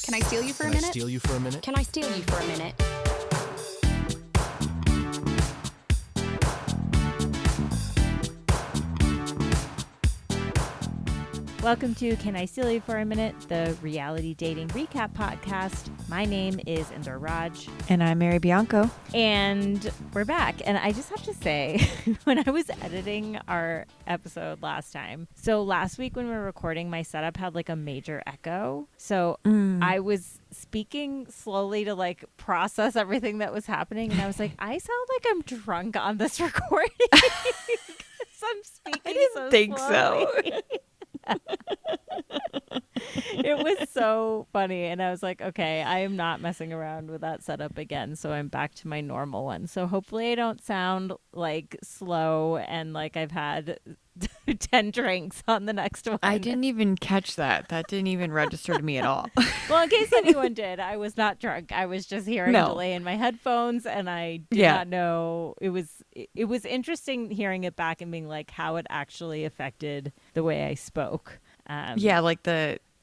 Can I steal you for a Can I minute? steal you for a minute? Can I steal you for a minute? Welcome to Can I Steal You for a Minute, the reality dating recap podcast. My name is Indra Raj. And I'm Mary Bianco. And we're back. And I just have to say, when I was editing our episode last time, so last week when we were recording, my setup had like a major echo. So I was speaking slowly to like process everything that was happening. And I was like, I sound like I'm drunk on this recording. Because I'm speaking I didn't think so. It was so funny, and I was like, okay, I am not messing around with that setup again, so I'm back to my normal one. So hopefully I don't sound like slow and like I've had 10 drinks on the next one. I didn't even catch that. That didn't even register to me at all. Well, in case anyone did, I was not drunk. I was just hearing delay in my headphones, and I did not know. It was interesting hearing it back and being like how it actually affected the way I spoke.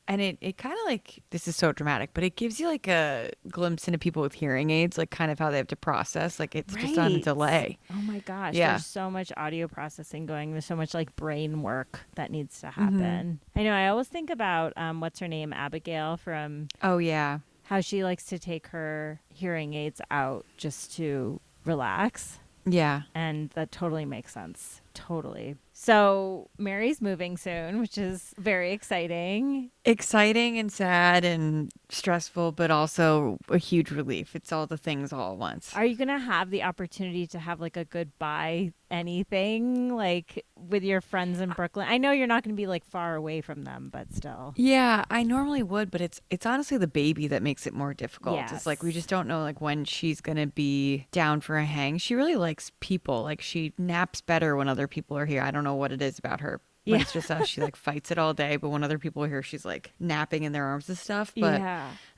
And it kind of like, this is so dramatic, but it gives you like a glimpse into people with hearing aids, like kind of how they have to process. Like it's just on a delay. Oh my gosh. Yeah. There's so much audio processing going. There's so much like brain work that needs to happen. I know. I always think about, what's her name? Abigail from. Oh, yeah. How she likes to take her hearing aids out just to relax. Yeah. And that totally makes sense. Totally. So Mary's moving soon, which is very exciting. Exciting and sad and stressful, but also a huge relief. It's all the things all at once. Are you going to have the opportunity to have like a goodbye anything like with your friends in Brooklyn? I know you're not going to be like far away from them, but still. Yeah, I normally would, but it's honestly the baby that makes it more difficult. Yes. It's like we just don't know like when she's going to be down for a hang. She really likes people. Like she naps better when other people are here. I don't know what it is about her. When it's just us, she like fights it all day. But when other people are here, she's like napping in their arms and stuff. But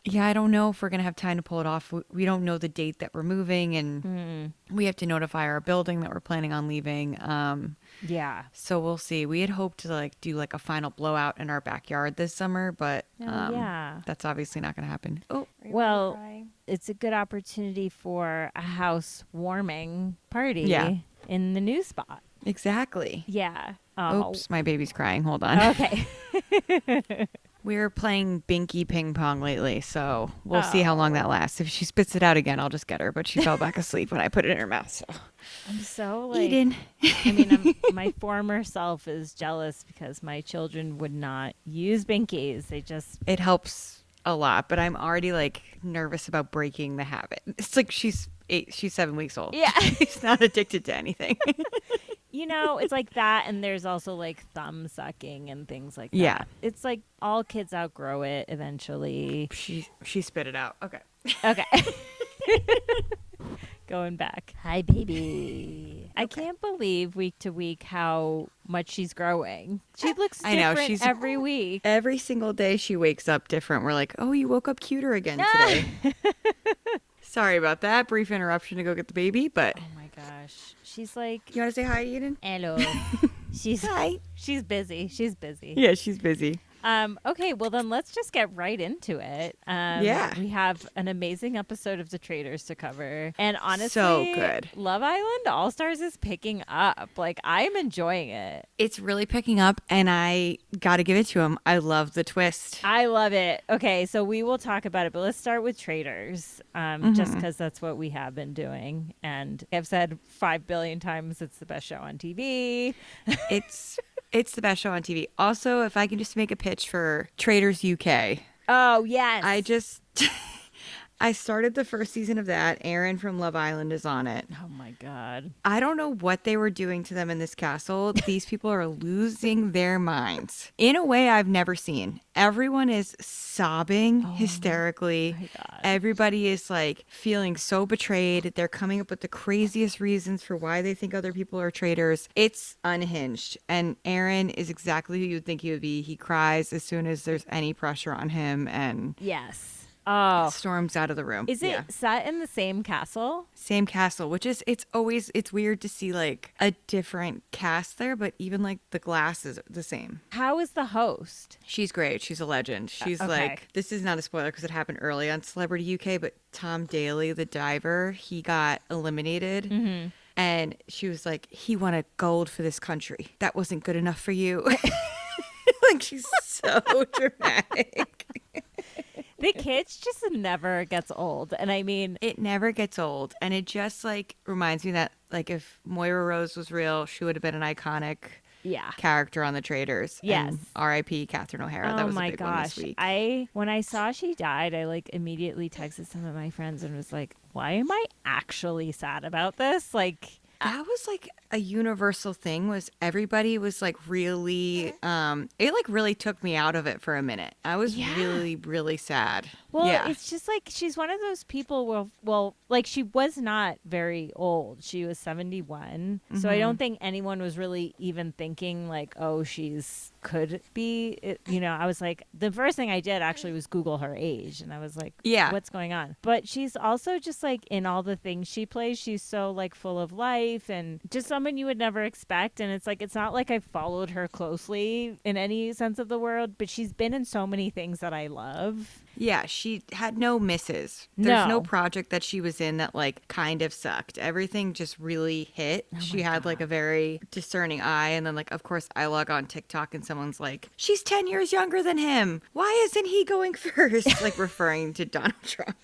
yeah, I don't know if we're going to have time to pull it off. We don't know the date that we're moving, and we have to notify our building that we're planning on leaving. So we'll see. We had hoped to like do like a final blowout in our backyard this summer, but that's obviously not going to happen. Oh, well, it's a good opportunity for a housewarming party in the new spot. Exactly. Yeah. Oops, my baby's crying. Hold on. Okay. We're playing binky ping pong lately, so we'll see how long that lasts. If she spits it out again, I'll just get her. But she fell back asleep when I put it in her mouth. So I'm so like, Eden. I mean, my former self is jealous because my children would not use binkies. It helps a lot, but I'm already like nervous about breaking the habit. It's like she's 7 weeks old. Yeah. She's not addicted to anything. You know, it's like that, and there's also like thumb sucking and things like that. Yeah. It's like all kids outgrow it eventually. She spit it out. Okay. Okay. Going back. Hi, baby. Okay. I can't believe week to week how much she's growing. She looks different every week. Every single day she wakes up different. We're like, oh, you woke up cuter again today. Sorry about that. Brief interruption to go get the baby, but. Oh my gosh. She's like. You want to say hi, Eden? Hello. Hi. She's busy. Yeah, she's busy. Okay, well then let's just get right into it. We have an amazing episode of The Traitors to cover. And honestly, so good. Love Island All-Stars is picking up. Like, I'm enjoying it. It's really picking up, and I got to give it to him. I love the twist. I love it. Okay, so we will talk about it, but let's start with Traitors, just because that's what we have been doing. And I've said 5 billion times it's the best show on TV. It's the best show on TV. Also, if I can just make a pitch for Traitors UK. Oh, yes. I started the first season of that. Aaron from Love Island is on it. Oh, my God. I don't know what they were doing to them in this castle. These people are losing their minds in a way I've never seen. Everyone is sobbing hysterically. My God. Everybody is like feeling so betrayed. They're coming up with the craziest reasons for why they think other people are traitors. It's unhinged. And Aaron is exactly who you'd think he would be. He cries as soon as there's any pressure on him. And yes. Oh, Storms out of the room. is it set in the same castle? Same castle, which is it's weird to see like a different cast there, but even like the glass is the same. How is the host? She's great. She's a legend. She's Okay. like, this is not a spoiler because it happened early on Celebrity UK, but Tom Daly, the diver, he got eliminated. Mm-hmm. And she was like, he won a gold for this country. That wasn't good enough for you. Like, she's so dramatic. The kids just never gets old. And I mean, It never gets old. And it just like reminds me that like if Moira Rose was real, she would have been an iconic yeah. character on the Traitors. Yes. And R.I.P. Catherine O'Hara. Oh That was my a big one this gosh. week. When I saw she died, I like immediately texted some of my friends and was like, why am I actually sad about this? Like, That was like a universal thing, was everybody was like really it like really took me out of it for a minute. I was Yeah. really, really sad. well, Yeah. it's just like she's one of those people well, like she was not very old. She was 71. So I don't think anyone was really even thinking like, oh, she's could be, I was like, the first thing I did actually was Google her age. And I was like, Yeah. what's going on? But she's also just like in all the things she plays, she's so like full of life and just someone you would never expect. And it's like, it's not like I've followed her closely in any sense of the word, but she's been in so many things that I love. Yeah, she had no misses. There's No. no project that she was in that like kind of sucked. Everything just really hit. She had like a very discerning eye. And then like, of course, I log on TikTok and someone's like, she's 10 years younger than him. Why isn't he going first? Like referring to Donald Trump.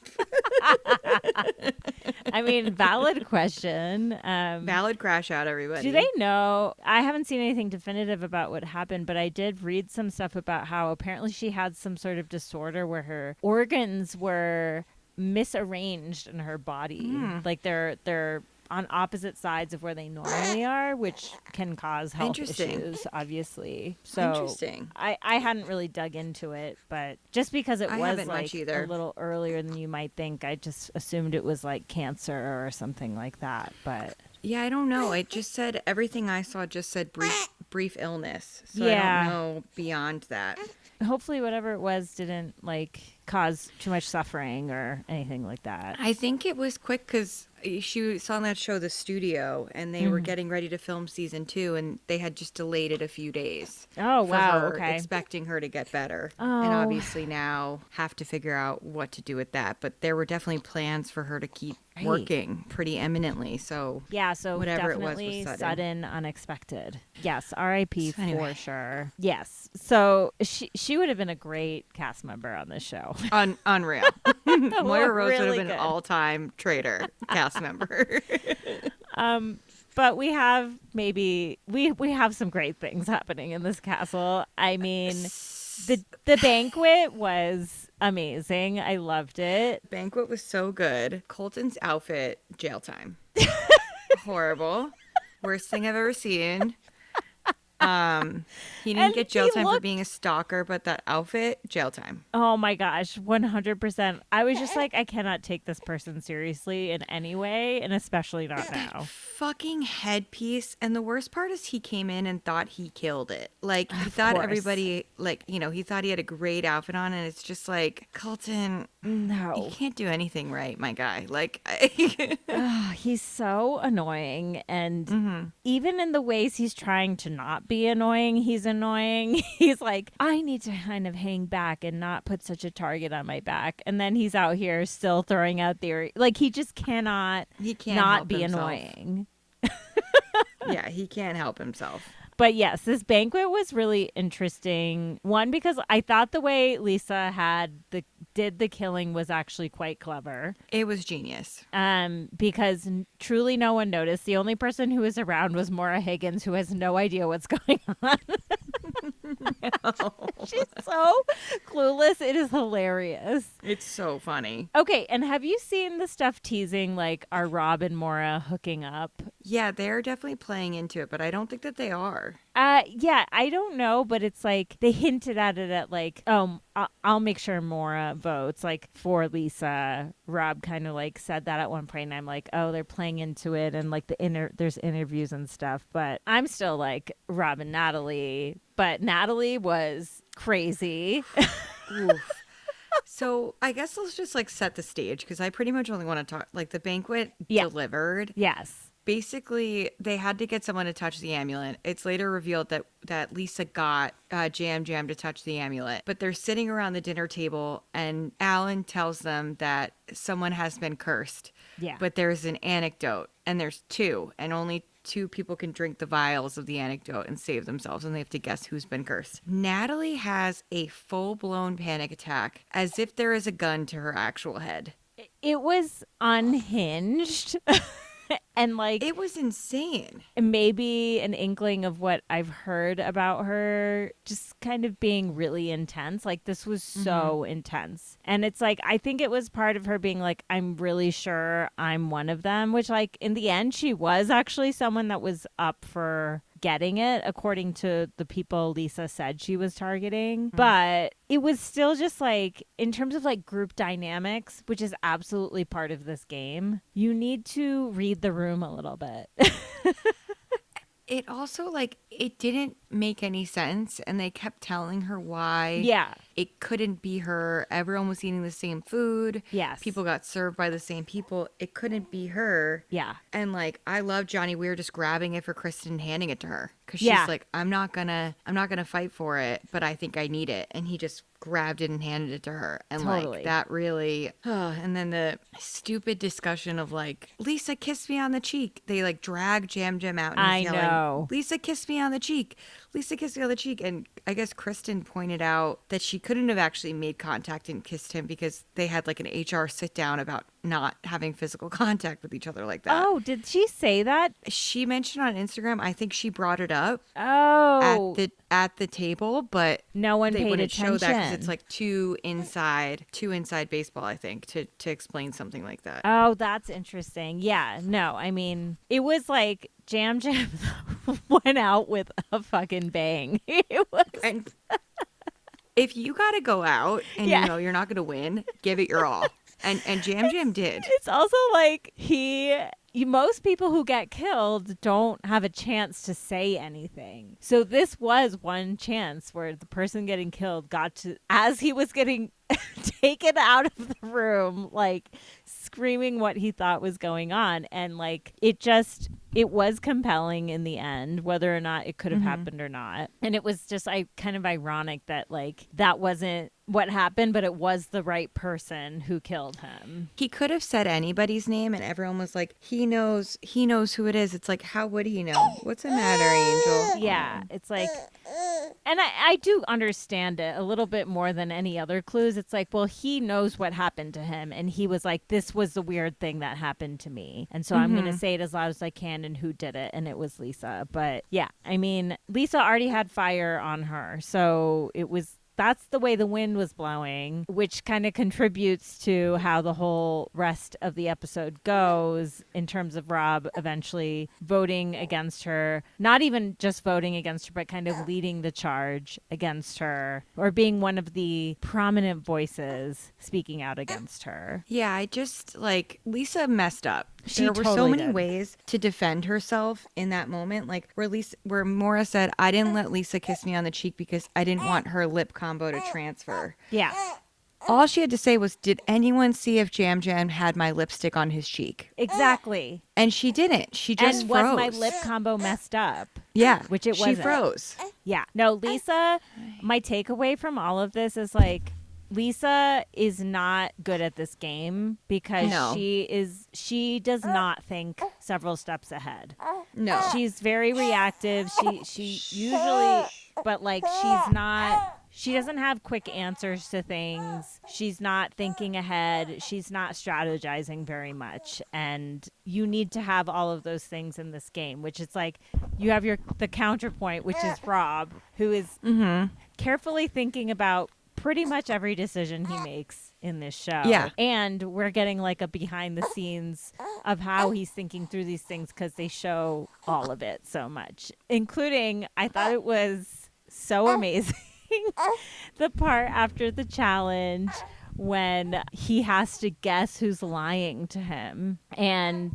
I mean, valid question. Valid crash out, everybody. Do they know? I haven't seen anything definitive about what happened, but I did read some stuff about how apparently she had some sort of disorder where her organs were misarranged in her body. Like they're on opposite sides of where they normally are, which can cause health Interesting. issues, obviously. So Interesting. I hadn't really dug into it, but just because it I was haven't like much either. a little earlier than you might think, I just assumed it was like cancer or something like that. But Yeah, I don't know. It just said everything I saw just said brief illness. So Yeah. I don't know beyond that. hopefully whatever it was didn't like cause too much suffering or anything like that. I think it was quick because she saw on that show The Studio, and they were getting ready to film season 2, and they had just delayed it a few days. Oh, for wow. her, Okay. expecting her to get better. Oh. And obviously now have to figure out what to do with that. But there were definitely plans for her to keep Right. working pretty eminently. So Yeah, so whatever it was definitely sudden. sudden, unexpected. Yes, R.I.P. So anyway. for sure. Yes, so she would have been a great cast member on this show. Unreal. Moira Rose would have Really been good. an all-time traitor cast member. But we have we have some great things happening in this castle. I mean, the banquet was amazing. I loved it. Banquet was so good. Colton's outfit, jail time. Horrible. Worst thing I've ever seen. He didn't And get jail he time for looked- being a stalker, but that outfit, jail time. Oh my gosh, 100%. I was just like, I cannot take this person seriously in any way, and especially not now. Fucking headpiece. And the worst part is he came in and thought he killed it. Like, he thought course. everybody, like, he thought he had a great outfit on, and it's just like, Colton, you No. can't do anything right, my guy. Like, Oh, he's so annoying. And even in the ways he's trying to not be annoying, he's annoying. He's like, I need to kind of hang back and not put such a target on my back. And then he's out here still throwing out theory. Like, he just cannot he can't not help be himself. annoying. Yeah, he can't help himself. But yes, this banquet was really interesting. One, because I thought the way Lisa did the killing was actually quite clever. It was genius. Because truly no one noticed. The only person who was around was Maura Higgins, who has no idea what's going on. She's so clueless. It is hilarious. It's so funny. Okay, and have you seen the stuff teasing like are Rob and Maura hooking up? Yeah, they're definitely playing into it, but I don't think that they are. Yeah, I don't know, but it's like they hinted at it at like, oh, I'll make sure Maura votes like for Lisa. Rob kind of like said that at one point, and I'm like, oh, they're playing into it, and like there's interviews and stuff, but I'm still like Rob and Natalie. But Natalie was crazy. Oof. So I guess let's just like set the stage because I pretty much only want to talk like the banquet Yeah. delivered. Yes. Basically, they had to get someone to touch the amulet. It's later revealed that Lisa got Jam to touch the amulet. But they're sitting around the dinner table, and Alan tells them that someone has been cursed. Yeah. But there's an anecdote, and there's two, and only two people can drink the vials of the anecdote and save themselves, and they have to guess who's been cursed. Natalie has a full-blown panic attack, as if there is a gun to her actual head. It was unhinged. And like It was insane. maybe an inkling of what I've heard about her just kind of being really intense. Like this was so intense. And it's like I think it was part of her being like, I'm really sure I'm one of them, which like in the end she was actually someone that was up for getting it according to the people Lisa said she was targeting. But it was still just like in terms of like group dynamics, which is absolutely part of this game, you need to read the room a little bit. It also like it didn't make any sense, and they kept telling her why. Yeah. It couldn't be her. Everyone was eating the same food. Yes. People got served by the same people. It couldn't be her. Yeah. And like I love Johnny Weir just grabbing it for Kristen and handing it to her because Yeah. she's like, I'm not gonna fight for it, but I think I need it. And he just grabbed it and handed it to her. And Totally. like that really and then the stupid discussion of like, Lisa kissed me on the cheek. They like drag Jam out and he's I yelling, know. Lisa kissed me on the cheek. Lisa kissed me on the cheek. And I guess Kristen pointed out that she couldn't have actually made contact and kissed him because they had like an HR sit down about not having physical contact with each other like that. Oh, did she say that? She mentioned on Instagram, I think she brought it up Oh. at the table, but No one they paid wouldn't attention. show that because it's like too inside baseball, I think, to explain something like that. Oh, that's interesting. Yeah, no, I mean, it was like Jam went out with a fucking bang. It was. And if you got to go out and Yeah. you know you're not going to win, give it your all. And Jam did. It's also like most people who get killed don't have a chance to say anything. So this was one chance where the person getting killed got to, as he was getting taken out of the room, like screaming what he thought was going on. And like, it was compelling in the end, whether or not it could have happened or not. And it was just kind of ironic that like that wasn't what happened, but it was the right person who killed him. He could have said anybody's name and everyone was like, he knows who it is. It's like, how would he know? What's the matter, Angel? Yeah, it's like, and I do understand it a little bit more than any other clues. It's like, well, he knows what happened to him, and he was like, this was the weird thing that happened to me, and so I'm going to say it as loud as I can, and who did it, and it was Lisa. But yeah, I mean, Lisa already had fire on her, so that's the way the wind was blowing, which kind of contributes to how the whole rest of the episode goes in terms of Rob eventually voting against her, not even just voting against her, but kind of leading the charge against her or being one of the prominent voices speaking out against her. Yeah, I just like Lisa messed up. She There were totally so many did. ways to defend herself in that moment. Like where Maura said, I didn't let Lisa kiss me on the cheek because I didn't want her lip combo to transfer. Yeah. All she had to say was, did anyone see if Jam had my lipstick on his cheek? Exactly. And she didn't. She just And froze. was my lip combo messed up? Yeah. Which it She wasn't. froze. Yeah. No, Lisa, my takeaway from all of this is like, Lisa is not good at this game because No. she does not think several steps ahead. No. She's very reactive. She usually, but like she doesn't have quick answers to things. She's not thinking ahead. She's not strategizing very much. And you need to have all of those things in this game, which is like you have the counterpoint, which is Rob, who is carefully thinking about pretty much every decision he makes in this show. Yeah. And we're getting like a behind the scenes of how he's thinking through these things because they show all of it so much, including, I thought it was so amazing, the part after the challenge when he has to guess who's lying to him. And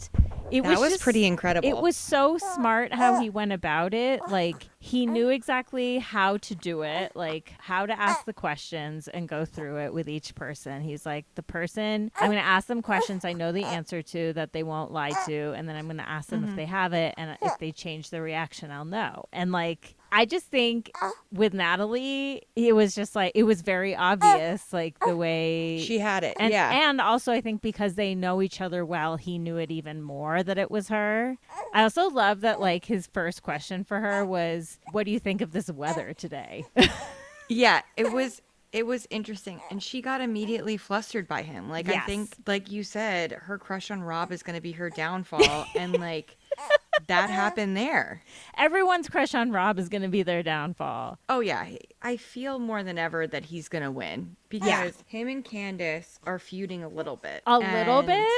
it That was just pretty incredible. It was so smart how he went about it. Like, he knew exactly how to do it, like how to ask the questions and go through it with each person. He's like, the person, I'm going to ask them questions I know the answer to that they won't lie to. And then I'm going to ask them if they have it. And if they change their reaction, I'll know. And like, I just think with Natalie, it was just like, it was very obvious, like the way she had it. And, yeah. and also, I think because they know each other well, he knew it even more that it was her. I also love that, like, his first question for her was, what do you think of this weather today? Yeah, it was interesting. And she got immediately flustered by him. Like, Yes. I think, like you said, her crush on Rob is going to be her downfall. And, like, that happened there. Everyone's crush on Rob is going to be their downfall. Oh, yeah. I feel more than ever that he's going to win. Because him and Candace are feuding a little bit. A little bit?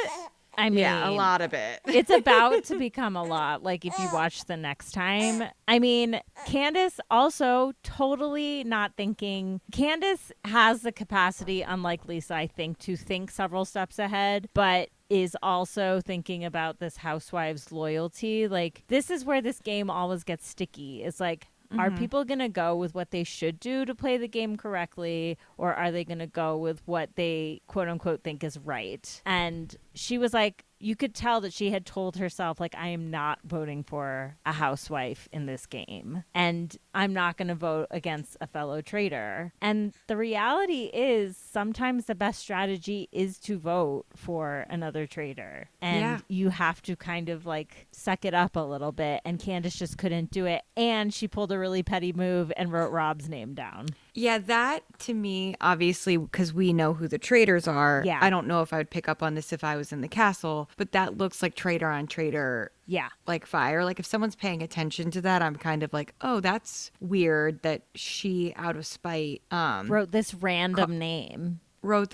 I mean, yeah, a lot of it. It's about to become a lot, like if you watch the next time. I mean, Candace also totally not thinking. Candace has the capacity, unlike Lisa, I think, to think several steps ahead, but is also thinking about this housewife's loyalty. Like, this is where this game always gets sticky. It's like, are people going to go with what they should do to play the game correctly, or are they going to go with what they quote unquote think is right? And she was like, you could tell that she had told herself, like, I am not voting for a housewife in this game, and I'm not going to vote against a fellow traitor. And the reality is sometimes the best strategy is to vote for another traitor. And you have to kind of like suck it up a little bit. And Candace just couldn't do it. And she pulled a really petty move and wrote Rob's name down. Yeah, that to me, obviously, because we know who the traitors are. Yeah. I don't know if I would pick up on this if I was in the castle, but that looks like traitor on traitor. Yeah. Like fire. Like if someone's paying attention to that, I'm kind of like, oh, that's weird that she, out of spite, wrote this random name. But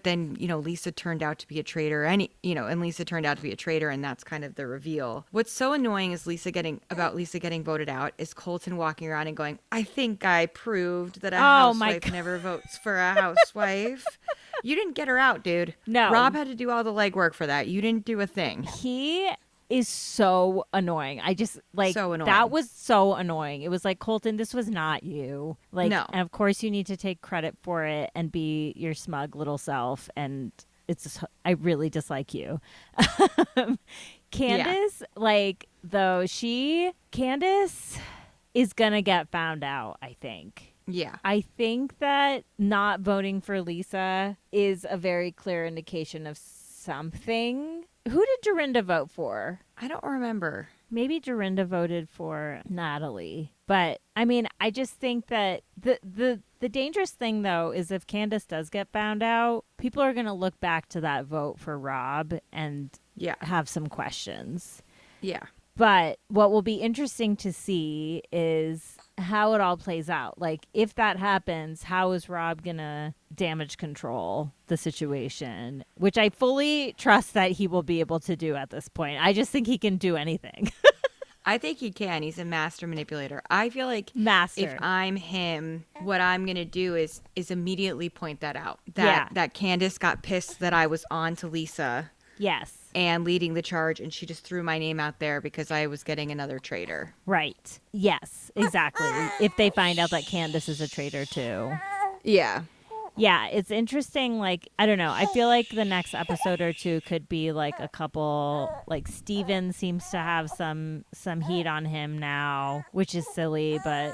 then, Lisa turned out to be a traitor, and Lisa turned out to be a traitor, and that's kind of the reveal. What's so annoying is Lisa getting voted out is Colton walking around and going, I think I proved that a housewife never votes for a housewife. You didn't get her out, dude. No. Rob had to do all the legwork for that. You didn't do a thing. He is so annoying. I just like so annoying. That was so annoying. It was like, Colton, this was not you. Like, no. And of course you need to take credit for it and be your smug little self. And I really dislike you. Candace, Candace is gonna get found out, I think. Yeah. I think that not voting for Lisa is a very clear indication of something. Who did Dorinda vote for? I don't remember. Maybe Dorinda voted for Natalie. But, I mean, I just think that the dangerous thing, though, is if Candace does get found out, people are going to look back to that vote for Rob and have some questions. Yeah. But what will be interesting to see is how it all plays out. Like, if that happens, how is Rob going to damage control the situation? Which I fully trust that he will be able to do at this point. I just think he can do anything. I think he can. He's a master manipulator. I feel like if I'm him, what I'm going to do is immediately point that out. That Candace got pissed that I was on to Lisa. Yes. And leading the charge, and she just threw my name out there because I was getting another traitor. Right. Yes, exactly. If they find out that Candace is a traitor too. Yeah. Yeah, it's interesting. Like, I don't know. I feel like the next episode or two could be like a couple, like Steven seems to have some heat on him now, which is silly, but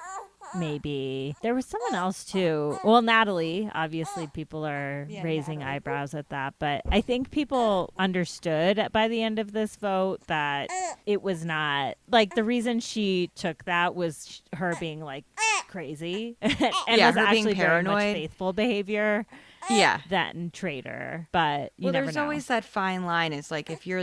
maybe. There was someone else too. Well, Natalie, obviously people are raising eyebrows at that, but I think people understood by the end of this vote that it was not, like, the reason she took that was her being like crazy and was actually very much faithful behavior than traitor. But you never know. There's always that fine line. Is like, if you're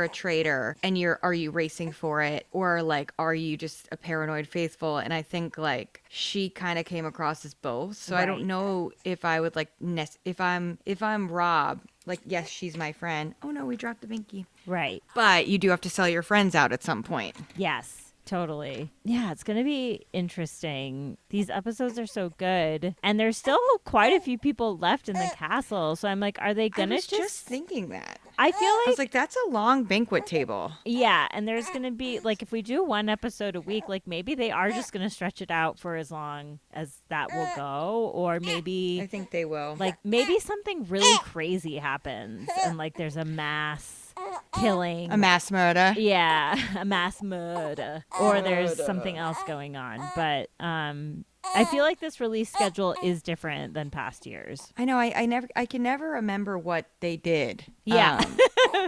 a traitor and are you racing for it, or like, are you just a paranoid faithful? And I think like she kind of came across as both. So I don't know if I would like if I'm Rob. Like, yes, she's my friend. Oh no, we dropped the binky. Right. But you do have to sell your friends out at some point. Yes. Totally. Yeah, it's going to be interesting. These episodes are so good. And there's still quite a few people left in the castle. So I'm like, are they going to just thinking that. I feel I like was like, that's a long banquet table. yeah, and there's going to be like if we do one episode a week, like maybe they are just going to stretch it out for as long as that will go, or maybe I think they will. like maybe something really crazy happens and like there's a mass killing, A mass murder. yeah, a mass murder, or there's something else going on. But I feel like this release schedule is different than past years. I know. I can never remember what they did. Yeah.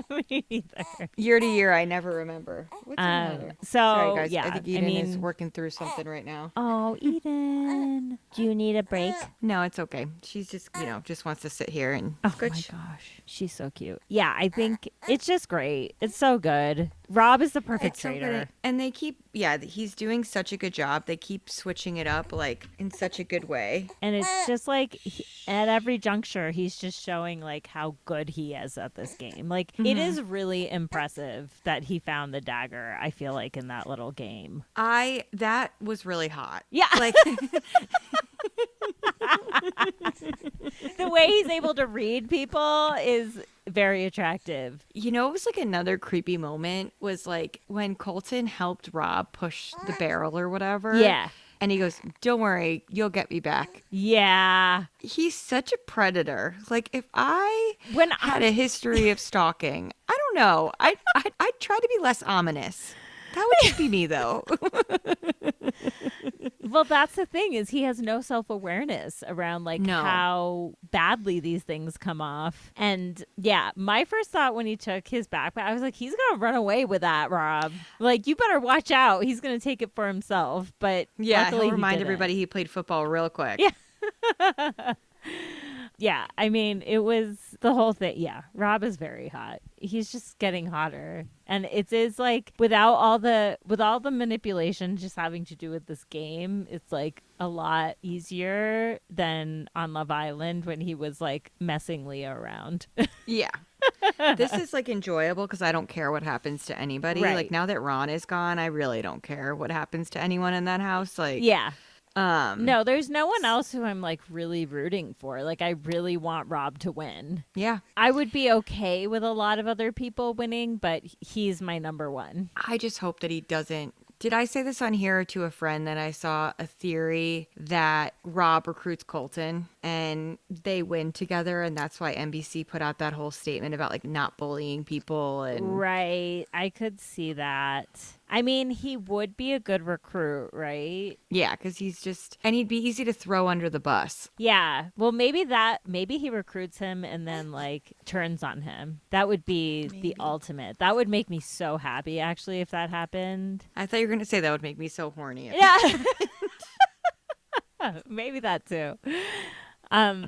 Me neither. Year to year, I never remember. What's the matter? So Sorry, guys. yeah, I think Eden is working through something right now. Oh, Eden, do you need a break? No, it's okay. She's just, just wants to sit here and. Oh my gosh, she's so cute. Yeah, I think it's just great. It's so good. Rob is the perfect traitor. And they keep, he's doing such a good job. They keep switching it up like in such a good way. And it's just like at every juncture, he's just showing like how good he is at this game. Like it is really impressive that he found the dagger. I feel like in that little game. That was really hot. Yeah. Like the way he's able to read people is very attractive. it was like another creepy moment was like when Colton helped Rob push the barrel or whatever. Yeah. And he goes, "Don't worry, you'll get me back." Yeah. He's such a predator. Like if I When had a history of stalking, I don't know. I'd try to be less ominous. That would just be me though. Well, that's the thing is he has no self-awareness around like how badly these things come off. And yeah, my first thought when he took his backpack, I was like, he's going to run away with that, Rob. Like, you better watch out. He's going to take it for himself. But yeah, luckily he'll remind he everybody he played football real quick. Yeah. Yeah, I mean, it was the whole thing. Yeah, Rob is very hot. He's just getting hotter. And it is like with all the manipulation just having to do with this game, it's like a lot easier than on Love Island when he was like messing Leah around. Yeah. This is like enjoyable because I don't care what happens to anybody. Right. Like now that Ron is gone, I really don't care what happens to anyone in that house. Like yeah. No, there's no one else who I'm like really rooting for. Like I really want Rob to win. Yeah. I would be okay with a lot of other people winning, but he's my number one. I just hope that he doesn't. Did I say this on here to a friend that I saw a theory that Rob recruits Colton and they win together, and that's why NBC put out that whole statement about like not bullying people and right. I could see that. I mean, he would be a good recruit, right? yeah, because he's just and he'd be easy to throw under the bus. Yeah. Well, maybe he recruits him and then like turns on him. That would be the ultimate. That would make me so happy actually if that happened. I thought you were going to say that would make me so horny. Yeah. Maybe that too.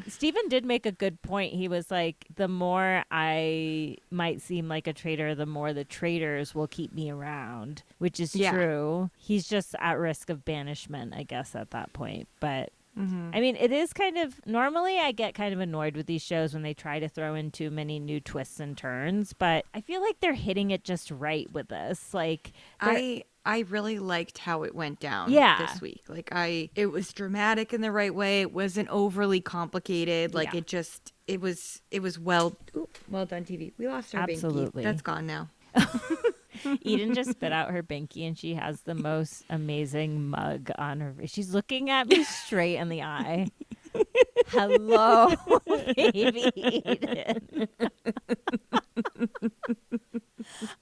Steven did make a good point. He was like, the more I might seem like a traitor, the more the traitors will keep me around, which is true. He's just at risk of banishment, I guess, at that point. But I mean, it is kind of normally I get kind of annoyed with these shows when they try to throw in too many new twists and turns, but I feel like they're hitting it just right with this. Like I really liked how it went down this week. Like it was dramatic in the right way. It wasn't overly complicated. Like it was well done TV. We lost our Absolutely. binky. That's gone now. Eden just spit out her binky and she has the most amazing mug on her. She's looking at me straight in the eye. Hello, baby Eden.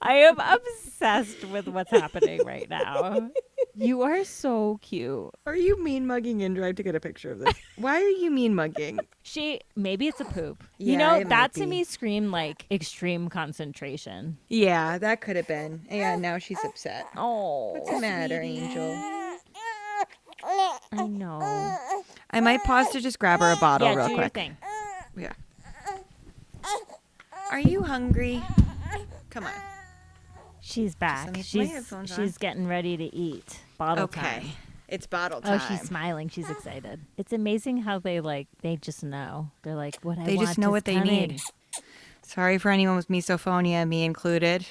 I am obsessed with what's happening right now. You are so cute. Are you mean mugging Indra? I have to get a picture of this. Why are you mean mugging? Maybe it's a poop. Yeah, that to me screamed like extreme concentration. Yeah, that could have been. Yeah, now she's upset. Oh, what's the matter, Angel? I know. I might pause to just grab her a bottle real quick. Your thing. Yeah. Are you hungry? Come on. She's back. She's getting ready to eat. Bottle time. It's bottle time. Oh, she's smiling. She's excited. It's amazing how they just know. They're like, they just know what they need. Sorry for anyone with misophonia, me included.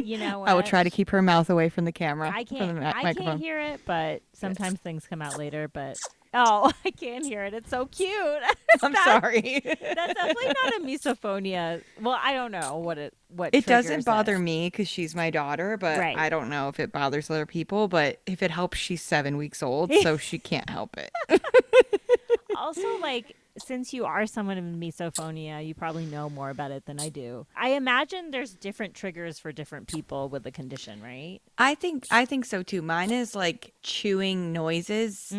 You know what? I will try to keep her mouth away from the camera. I from can't. the I microphone. can't hear it, but sometimes things come out later. But oh, I can't hear it. It's so cute. I'm sorry. That's definitely not a misophonia. Well, I don't know what It triggers doesn't bother it. me because she's my daughter, but Right. I don't know if it bothers other people. But if it helps, she's 7 weeks old, so she can't help it. Also, like, since you are someone with misophonia, you probably know more about it than I do. I imagine there's different triggers for different people with the condition, right? I think so too. Mine is like chewing noises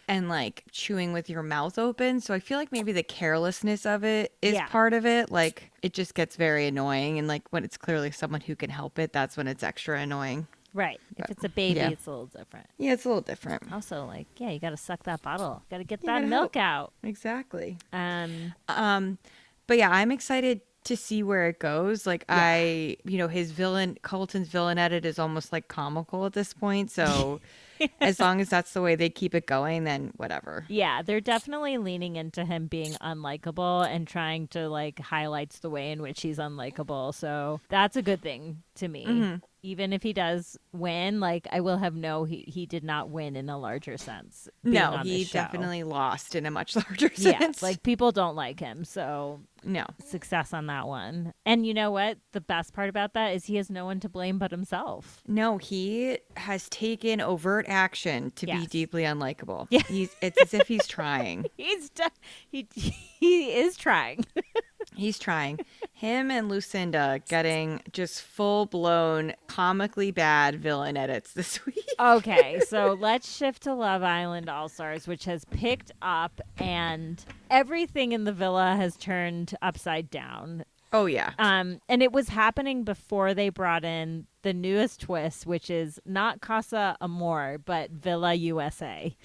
and like chewing with your mouth open. So I feel like maybe the carelessness of it is Yeah. part of it. Like it just gets very annoying, and like when it's clearly someone who can help it, that's when it's extra annoying. Right. If But, it's a baby, yeah. it's a little different. Yeah, it's a little different. Also, like, yeah, you got to suck that bottle. Got to get You that gotta milk help. out. Exactly. Um, But yeah, I'm excited to see where it goes. Like Yeah. Colton's villain edit is almost like comical at this point. So as long as that's the way they keep it going, then whatever. Yeah, they're definitely leaning into him being unlikable and trying to like highlights the way in which he's unlikable. So that's a good thing to me. Even if he does win, like I will have he did not win in a larger sense. Being No, on he this show. definitely lost in a much larger Yeah, sense. like people don't like him. So no. success on that one. And you know what? The best part about that is he has no one to blame but himself. No, he has taken overt action to be Yes. deeply unlikable. Yeah. It's as if he's trying. He is trying. He's trying. Him and Lucinda getting just full blown comically bad villain edits this week. Okay, so let's shift to Love Island All Stars, which has picked up, and everything in the villa has turned upside down. Oh yeah. And it was happening before they brought in the newest twist, which is not Casa Amor, but Villa USA.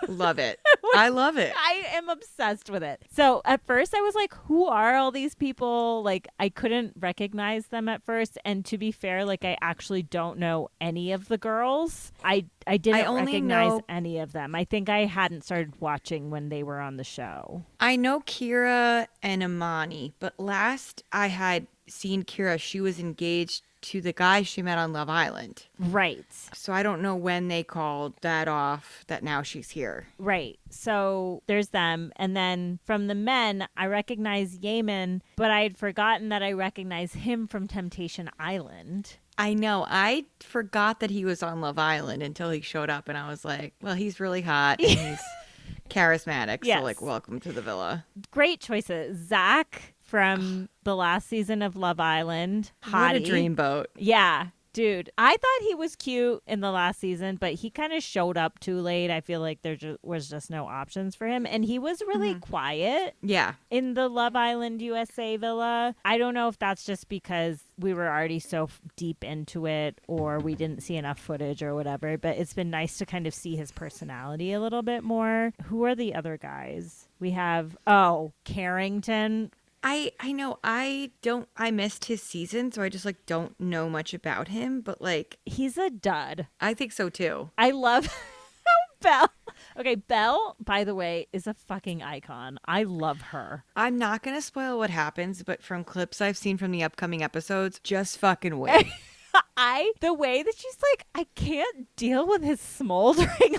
Love it. I love it. I am obsessed with it. So at first I was like, who are all these people? Like I couldn't recognize them at first. And to be fair, like I actually don't know any of the girls. I didn't only recognize know- any of them. I think I hadn't started watching when they were on the show. I know Kira and Imani, but last I had seen Kira, she was engaged to the guy she met on Love Island. Right. So I don't know when they called that off that now she's here. Right. So there's them. And then from the men, I recognize Yemen, but I had forgotten that I recognize him from Temptation Island. I know. I forgot that he was on Love Island until he showed up, and I was like, well, he's really hot and he's charismatic. Yes. So, like, welcome to the villa. Great choices. Zach from the last season of Love Island. What a Hottie. dreamboat. Yeah. Dude, I thought he was cute in the last season, but he kind of showed up too late. I feel like was just no options for him. And he was really quiet Yeah. in the Love Island USA villa. I don't know if that's just because we were already so deep into it or we didn't see enough footage or whatever, but it's been nice to kind of see his personality a little bit more. Who are the other guys? We have, Carrington. I know. I missed his season, so I just, like, don't know much about him. But, like, He's a dud. I think so, too. I love Belle. Okay, Belle, by the way, is a fucking icon. I love her. I'm not going to spoil what happens, but from clips I've seen from the upcoming episodes, just fucking wait. The way that she's like, I can't deal with his smoldering.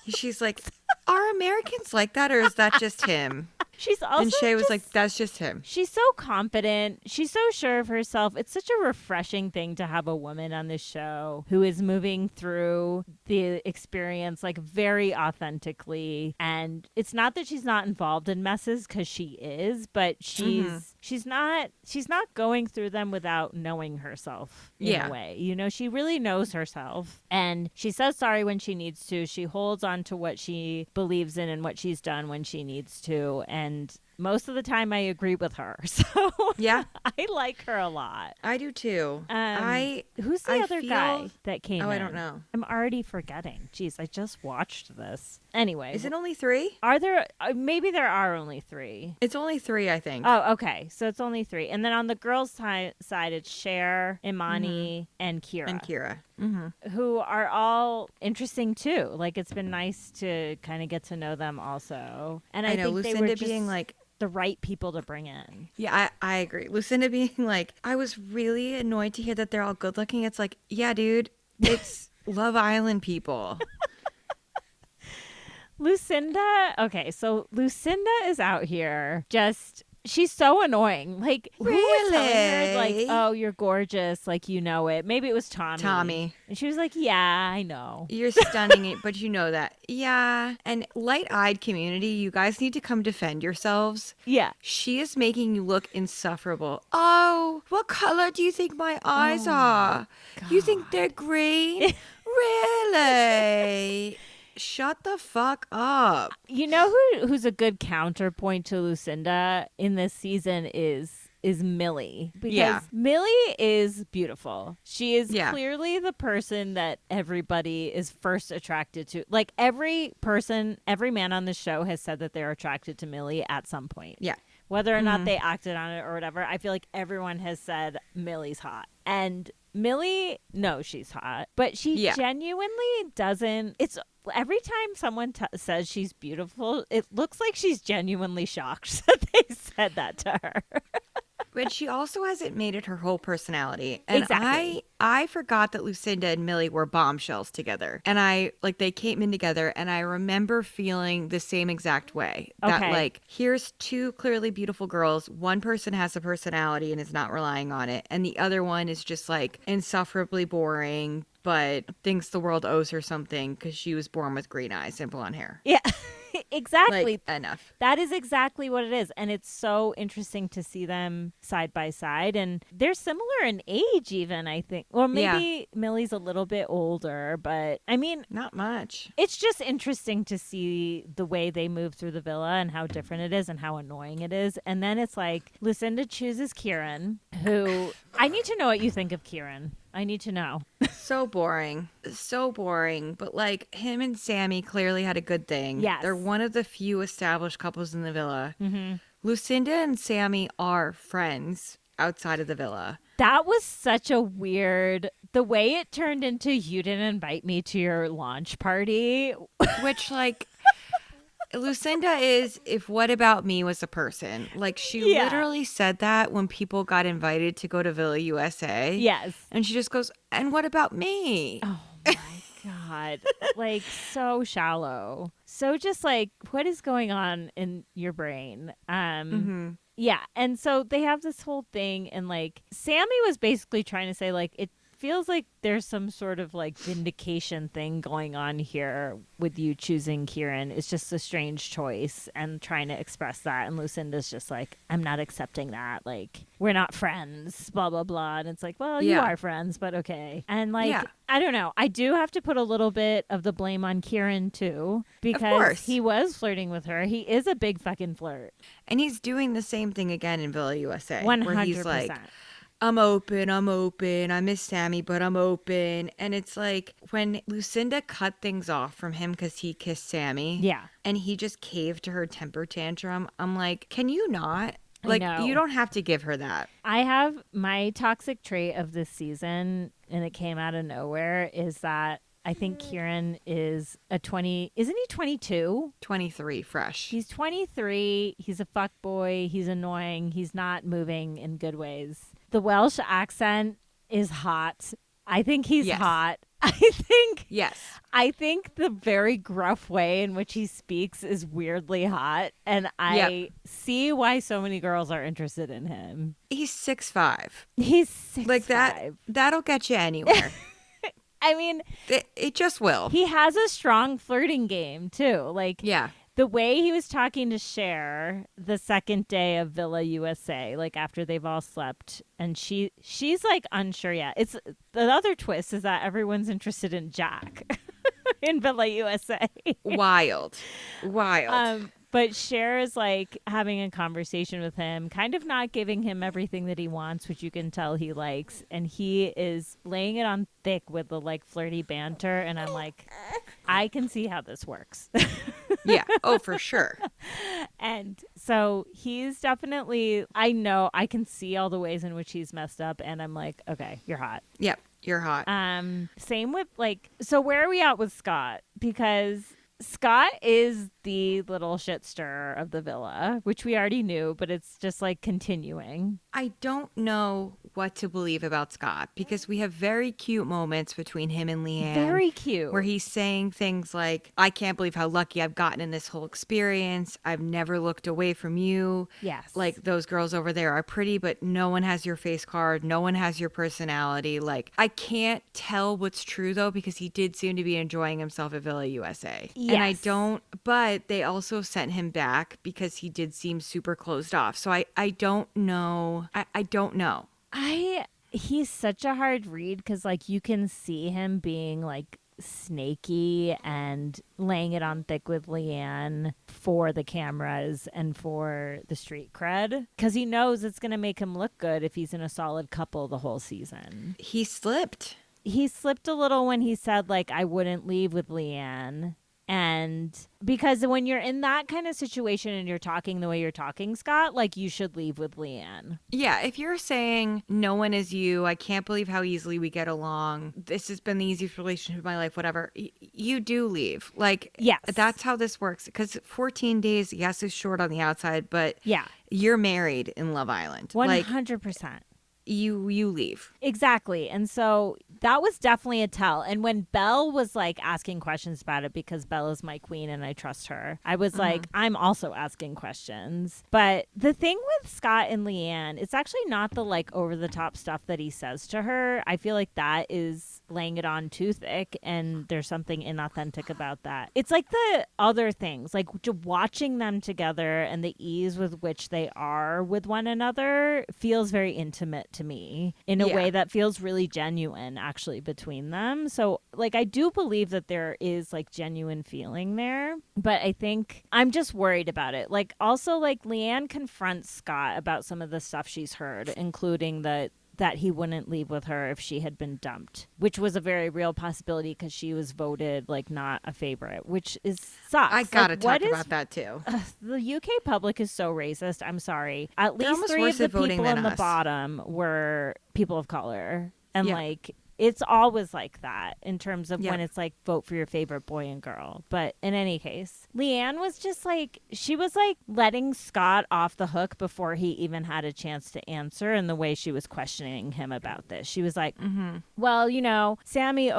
She's like, are Americans like that, or is that just him? She's also And Shay was just- like, that's just him. She's so confident. She's so sure of herself. It's such a refreshing thing to have a woman on this show who is moving through the experience like very authentically. And it's not that she's not involved in messes, because she is, but she's not going through them without knowing herself in a way. You know, she really knows herself, and she says sorry when she needs to. She holds on to what she believes in and what she's done when she needs to. And most of the time I agree with her. So Yeah. I like her a lot. I do too. Who's the other guy that came in? I don't know. I'm already forgetting. Jeez, I just watched this. Anyway. Is it only 3? Are there, maybe there are only 3. It's only 3, I think. Oh, okay. So it's only 3. And then on the girls' side, it's Cher, Imani, and Kira. And Kira. Who are all interesting too. Like it's been nice to kind of get to know them also. And I know think they Lucinda were just, being like the right people to bring in. Yeah, I agree. Lucinda being like, I was really annoyed to hear that they're all good looking. It's like, yeah, dude, it's Love Island people. Lucinda, okay, so Lucinda is out here just she's so annoying. Like, who was telling her, like, Really? oh, you're gorgeous, like, you know it. Maybe it was Tommy. And she was like, yeah, I know. You're stunning, but you know that. Yeah. And light-eyed community, you guys need to come defend yourselves. Yeah. She is making you look insufferable. Oh, what color do you think my eyes are? You think they're green? Really? Shut the fuck up. You know who's a good counterpoint to Lucinda in this season is Millie, because Millie is beautiful. She is clearly the person that everybody is first attracted to. Like, every man on the show has said that they're attracted to Millie at some point. Yeah. Whether or not they acted on it or whatever, I feel like everyone has said Millie's hot. And Millie knows she's hot, but she genuinely doesn't. It's every time someone says she's beautiful, it looks like she's genuinely shocked that they said that to her. But she also hasn't made it her whole personality. And Exactly. I forgot that Lucinda and Millie were bombshells together. And they came in together, and I remember feeling the same exact way. That, like, here's two clearly beautiful girls. One person has a personality and is not relying on it. And the other one is just, like, insufferably boring, but thinks the world owes her something because she was born with green eyes and blonde hair. Yeah. Exactly. Like, enough. That is exactly what it is. And it's so interesting to see them side by side. And they're similar in age, even, I think. Or maybe Millie's a little bit older, but I mean, not much. It's just interesting to see the way they move through the villa and how different it is and how annoying it is. And then it's like Lucinda chooses Kieran, who I need to know what you think of Kieran. I need to know. So boring. So boring. But, like, him and Sammy clearly had a good thing. Yes. They're one of the few established couples in the villa. Mm-hmm. Lucinda and Sammy are friends outside of the villa. That was such a weird... The way it turned into you didn't invite me to your launch party. Which, like... Lucinda is if What About Me was a person. Like, she literally said that when people got invited to go to Villa USA. Yes. And she just goes, and what about me? Oh, my God. Like, so shallow. So just like, what is going on in your brain? Yeah. And so they have this whole thing. And, like, Sammy was basically trying to say, like, it feels like there's some sort of like vindication thing going on here with you choosing Kieran. It's just a strange choice and trying to express that. And Lucinda's just like, I'm not accepting that. Like, we're not friends, blah, blah, blah. And it's like, well, you are friends, but okay. And like, I don't know. I do have to put a little bit of the blame on Kieran too, because he was flirting with her. He is a big fucking flirt. And he's doing the same thing again in Villa USA. 100%. Where he's like, I'm open. I miss Sammy, but I'm open. And it's like when Lucinda cut things off from him because he kissed Sammy. Yeah. And he just caved to her temper tantrum. I'm like, can you not? Like, you don't have to give her that. I have my toxic trait of this season, and it came out of nowhere, is that I think Kieran is isn't he 22? 23, fresh. He's 23. He's a fuckboy. He's annoying. He's not moving in good ways. The Welsh accent is hot. I think he's hot. I think the very gruff way in which he speaks is weirdly hot. And I see why so many girls are interested in him. He's 6'5". He's 6'5". Like that'll get you anywhere. I mean, it just will. He has a strong flirting game too. Like, the way he was talking to Cher the second day of Villa USA, like after they've all slept, and she's like unsure yet. It's the other twist is that everyone's interested in Jack in Villa USA. Wild. But Cher is like having a conversation with him, kind of not giving him everything that he wants, which you can tell he likes. And he is laying it on thick with the like flirty banter. And I'm like, I can see how this works. Yeah. Oh, for sure. And so he's definitely, I know, I can see all the ways in which he's messed up. And I'm like, okay, you're hot. Yep. You're hot. Same with like, so where are we at with Scott? Because Scott is the little shit stirrer of the villa, which we already knew, but it's just like continuing. I don't know what to believe about Scott because we have very cute moments between him and Leanne. Very cute. Where he's saying things like, I can't believe how lucky I've gotten in this whole experience. I've never looked away from you. Yes. Like, those girls over there are pretty, but no one has your face card. No one has your personality. Like, I can't tell what's true, though, because he did seem to be enjoying himself at Villa USA. Yes. And I don't, but they also sent him back because he did seem super closed off. So I don't know. I don't know. He's such a hard read because like you can see him being like snaky and laying it on thick with Leanne for the cameras and for the street cred because he knows it's going to make him look good if he's in a solid couple the whole season. He slipped A little when he said like I wouldn't leave with Leanne. And because when you're in that kind of situation and you're talking the way you're talking, Scott, like you should leave with Leanne. Yeah, if you're saying no one is you, I can't believe how easily we get along. This has been the easiest relationship of my life, whatever. You do leave. Like, yes, that's how this works. Because 14 days, yes, is short on the outside, but yeah, you're married in Love Island. 100%. Like, you leave. Exactly. And so that was definitely a tell. And when Belle was like asking questions about it, because Belle is my queen and I trust her, I was like, I'm also asking questions. But the thing with Scott and Leanne, it's actually not the like over the top stuff that he says to her. I feel like that is laying it on too thick and there's something inauthentic about that. It's like the other things, like watching them together and the ease with which they are with one another feels very intimate to me in a way that feels really genuine actually between them. So like I do believe that there is like genuine feeling there, but I think I'm just worried about it. Like also like Leanne confronts Scott about some of the stuff she's heard, including that he wouldn't leave with her if she had been dumped, which was a very real possibility because she was voted like not a favorite, which is sucks. I gotta like, talk about that too. The UK public is so racist. I'm sorry. At least 3 of the people on the bottom were people of color. And like it's always like that in terms of when it's like vote for your favorite boy and girl. But in any case, Leanne was just like, she was like letting Scott off the hook before he even had a chance to answer in the way she was questioning him about this. She was like, well, you know, Sammy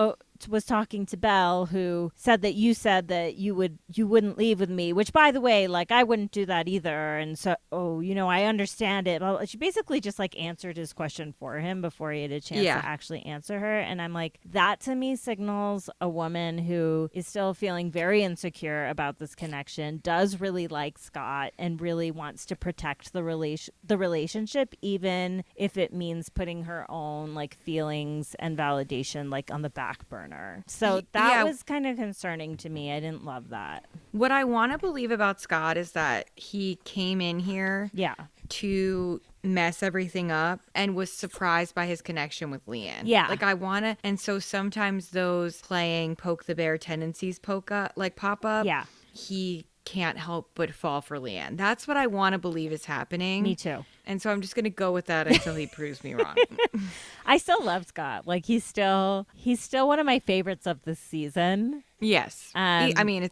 was talking to Belle, who said that you said that you wouldn't leave with me, which by the way, like I wouldn't do that either. And so, you know, I understand it. She basically just like answered his question for him before he had a chance to actually answer her. And I'm like, that to me signals a woman who is still feeling very insecure about this connection, does really like Scott and really wants to protect the relationship, even if it means putting her own like feelings and validation like on the back burner. So that was kind of concerning to me. I didn't love that. What I want to believe about Scott is that he came in here to mess everything up and was surprised by his connection with Leanne. Yeah. Like I want to, and so sometimes those playing poke the bear tendencies pop up. Yeah. He can't help but fall for Leanne. That's what I want to believe is happening. Me too. And so I'm just going to go with that until he proves me wrong. I still love Scott. Like he's still one of my favorites of this season. Yes. I mean,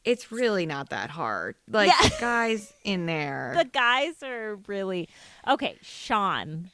it's really not that hard. Like the guys in there. The guys are really okay. Sean.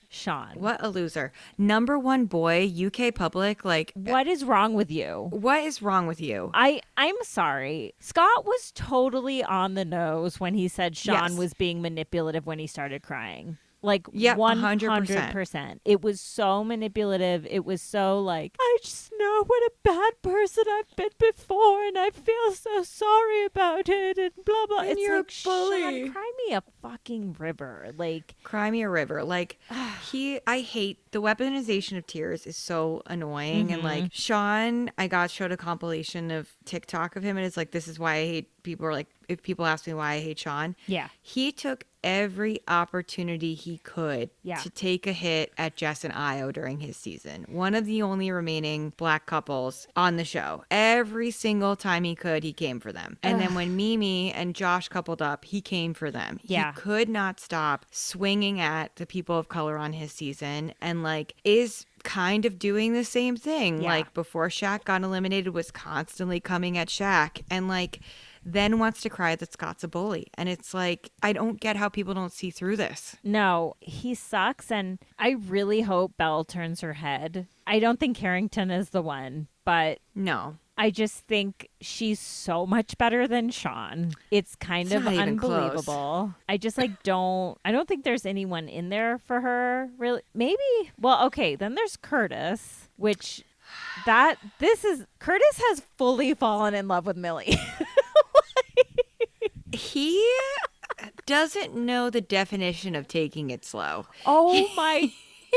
What a loser. Number 1 boy, UK public. Like, what is wrong with you? What is wrong with you? I'm sorry. Scott was totally on the nose when he said Sean was being manipulative when he started crying. Like 100%. It was so manipulative. It was so like, I just know what a bad person I've been before and I feel so sorry about it and blah, blah. And it's you're like, a bully. Sean, cry me a fucking river. Like, cry me a river. Like, I hate the weaponization of tears is so annoying. And like, Sean, I got showed a compilation of TikTok of him and it's like, this is why I hate people. Are like, if people ask me why I hate Sean, he took every opportunity he could to take a hit at Jess and Io during his season. One of the only remaining black couples on the show. Every single time he could, he came for them. And then when Mimi and Josh coupled up, he came for them. He could not stop swinging at the people of color on his season and like is kind of doing the same thing. Yeah. Like before Shaq got eliminated, was constantly coming at Shaq, and like then wants to cry that Scott's a bully. And it's like, I don't get how people don't see through this. No, he sucks. And I really hope Belle turns her head. I don't think Carrington is the one, but No. I just think she's so much better than Sean. It's kind of not even unbelievable. close. I just like I don't think there's anyone in there for her really. Maybe. Well, okay, then there's Curtis, which Curtis has fully fallen in love with Millie. He doesn't know the definition of taking it slow. Oh my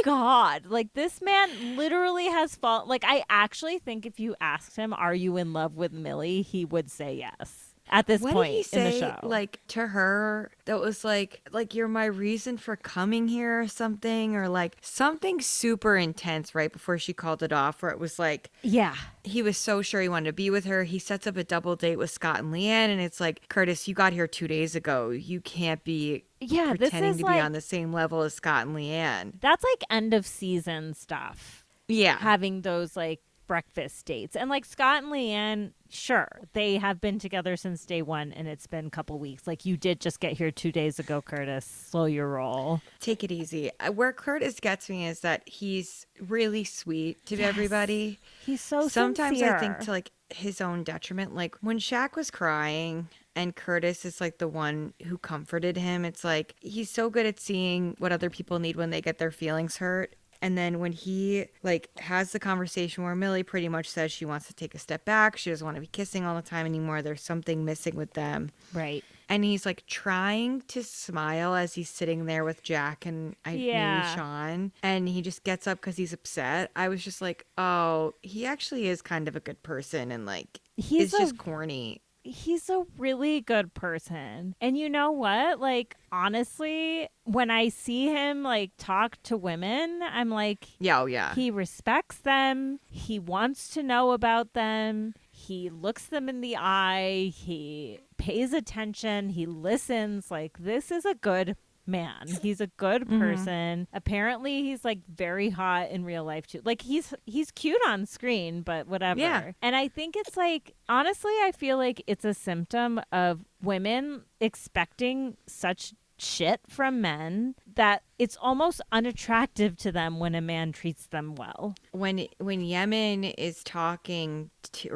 God. Like, this man literally has fallen. Like, I actually think if you asked him, are you in love with Millie? He would say yes. At this What point did he say, in the show. like to her that was like you're my reason for coming here or something, or like something super intense right before she called it off, where it was like, Yeah. he was so sure he wanted to be with her. He sets up a double date with Scott and Leanne, and it's like, Curtis, you got here 2 days ago. You can't be pretending to be on the same level as Scott and Leanne. That's like end of season stuff. Yeah. Having those like breakfast dates. And like Scott and Leanne, sure, they have been together since day one and it's been a couple weeks. Like, you did just get here 2 days ago, Curtis. Slow your roll. Take it easy. Where Curtis gets me is that he's really sweet to everybody. He's so Sometimes sincere. I think to like his own detriment. Like when Shaq was crying and Curtis is like the one who comforted him, it's like he's so good at seeing what other people need when they get their feelings hurt. And then when he like has the conversation where Millie pretty much says she wants to take a step back, she doesn't want to be kissing all the time anymore, there's something missing with them. Right. And he's like trying to smile as he's sitting there with Jack and maybe Sean. And he just gets up because he's upset. I was just like, oh, he actually is kind of a good person. And like, it's just corny. He's a really good person. And you know what? Like, honestly, when I see him like talk to women, I'm like, yeah. He respects them. He wants to know about them. He looks them in the eye. He pays attention. He listens. Like, this is a good man. He's a good person. Apparently he's like very hot in real life too. Like, he's cute on screen, but whatever. Yeah. And I think it's like, honestly, I feel like it's a symptom of women expecting such shit from men that it's almost unattractive to them when a man treats them well. When Yemen is talking to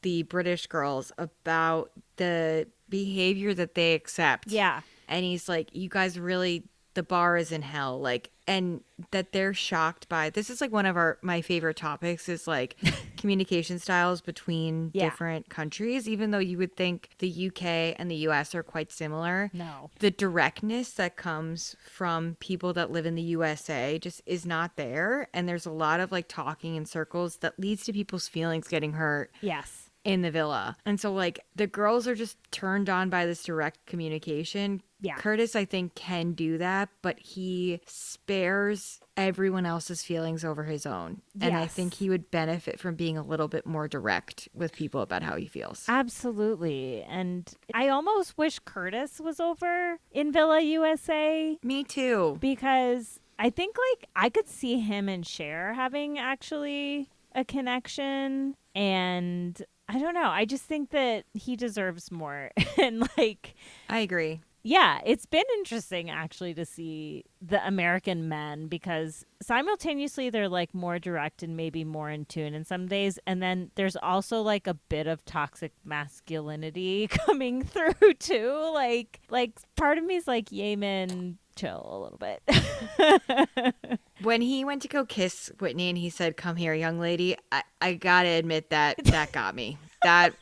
the British girls about the behavior that they accept. Yeah. And he's like, you guys really, the bar is in hell. Like, and that they're shocked by, this is like one of my favorite topics is like communication styles between different countries, even though you would think the UK and the US are quite similar. No. The directness that comes from people that live in the USA just is not there. And there's a lot of like talking in circles that leads to people's feelings getting hurt. Yes. In the villa. And so like the girls are just turned on by this direct communication. Yeah. Curtis, I think, can do that, but he spares everyone else's feelings over his own. And I think he would benefit from being a little bit more direct with people about how he feels. Absolutely. And I almost wish Curtis was over in Villa USA. Me too. Because I think like I could see him and Cher having actually a connection. And I don't know. I just think that he deserves more. And like, I agree. Yeah, it's been interesting actually to see the American men because simultaneously they're like more direct and maybe more in tune in some days. And then there's also like a bit of toxic masculinity coming through too. Like part of me is like, Yemen, chill a little bit. When he went to go kiss Whitney and he said, "Come here, young lady," I gotta admit that got me. That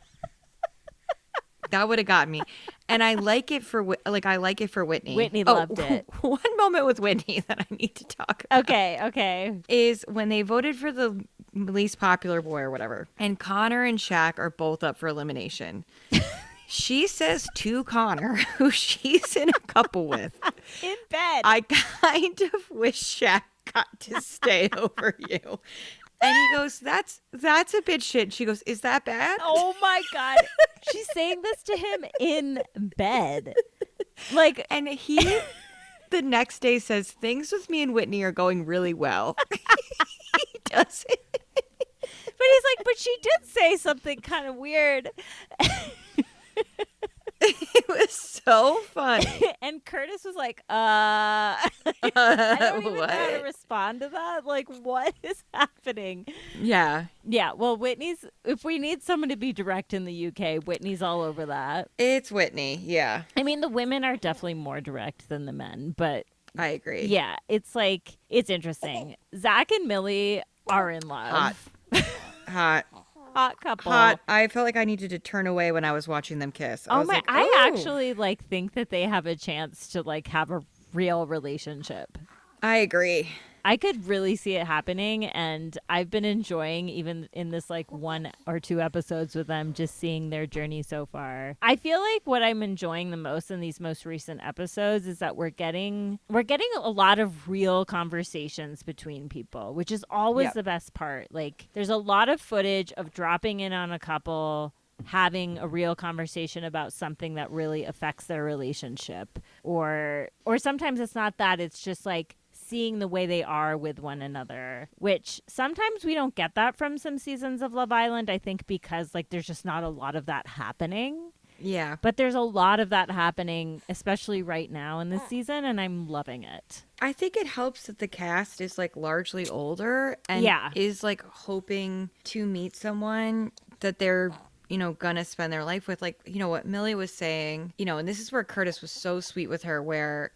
would have got me. And I like it for Whitney. Whitney loved it. One moment with Whitney that I need to talk about. Okay. Is when they voted for the least popular boy or whatever, and Connor and Shaq are both up for elimination. She says to Connor, who she's in a couple with, in bed, I kind of wish Shaq got to stay over you. And he goes, that's a bit shit. She goes, is that bad? Oh my God. She's saying this to him in bed. Like, and he The next day says, things with me and Whitney are going really well. He does it. But he's like, but she did say something kind of weird. It was so funny. And Curtis was like, I don't even know how to What? respond to that. Like, what is happening? Yeah. Yeah, well, if we need someone to be direct in the UK, Whitney's all over that. It's Whitney. Yeah. I mean, the women are definitely more direct than the men, but I agree. yeah, it's like, it's interesting. Zach and Millie are in love. Hot. Hot couple. Hot. I felt like I needed to turn away when I was watching them kiss. I was like, I "Ooh." actually like think that they have a chance to like have a real relationship. I agree. I could really see it happening, and I've been enjoying, even in this like 1 or 2 episodes with them, just seeing their journey so far. I feel like what I'm enjoying the most in these most recent episodes is that we're getting a lot of real conversations between people, which is always the best part. Like, there's a lot of footage of dropping in on a couple, having a real conversation about something that really affects their relationship, or sometimes it's not that, it's just like seeing the way they are with one another, which sometimes we don't get that from some seasons of Love Island, I think, because like there's just not a lot of that happening. Yeah. But there's a lot of that happening, especially right now in this season, and I'm loving it. I think it helps that the cast is like largely older and is like hoping to meet someone that they're, you know, gonna spend their life with. Like, you know, what Millie was saying, you know, and this is where Curtis was so sweet with her, where,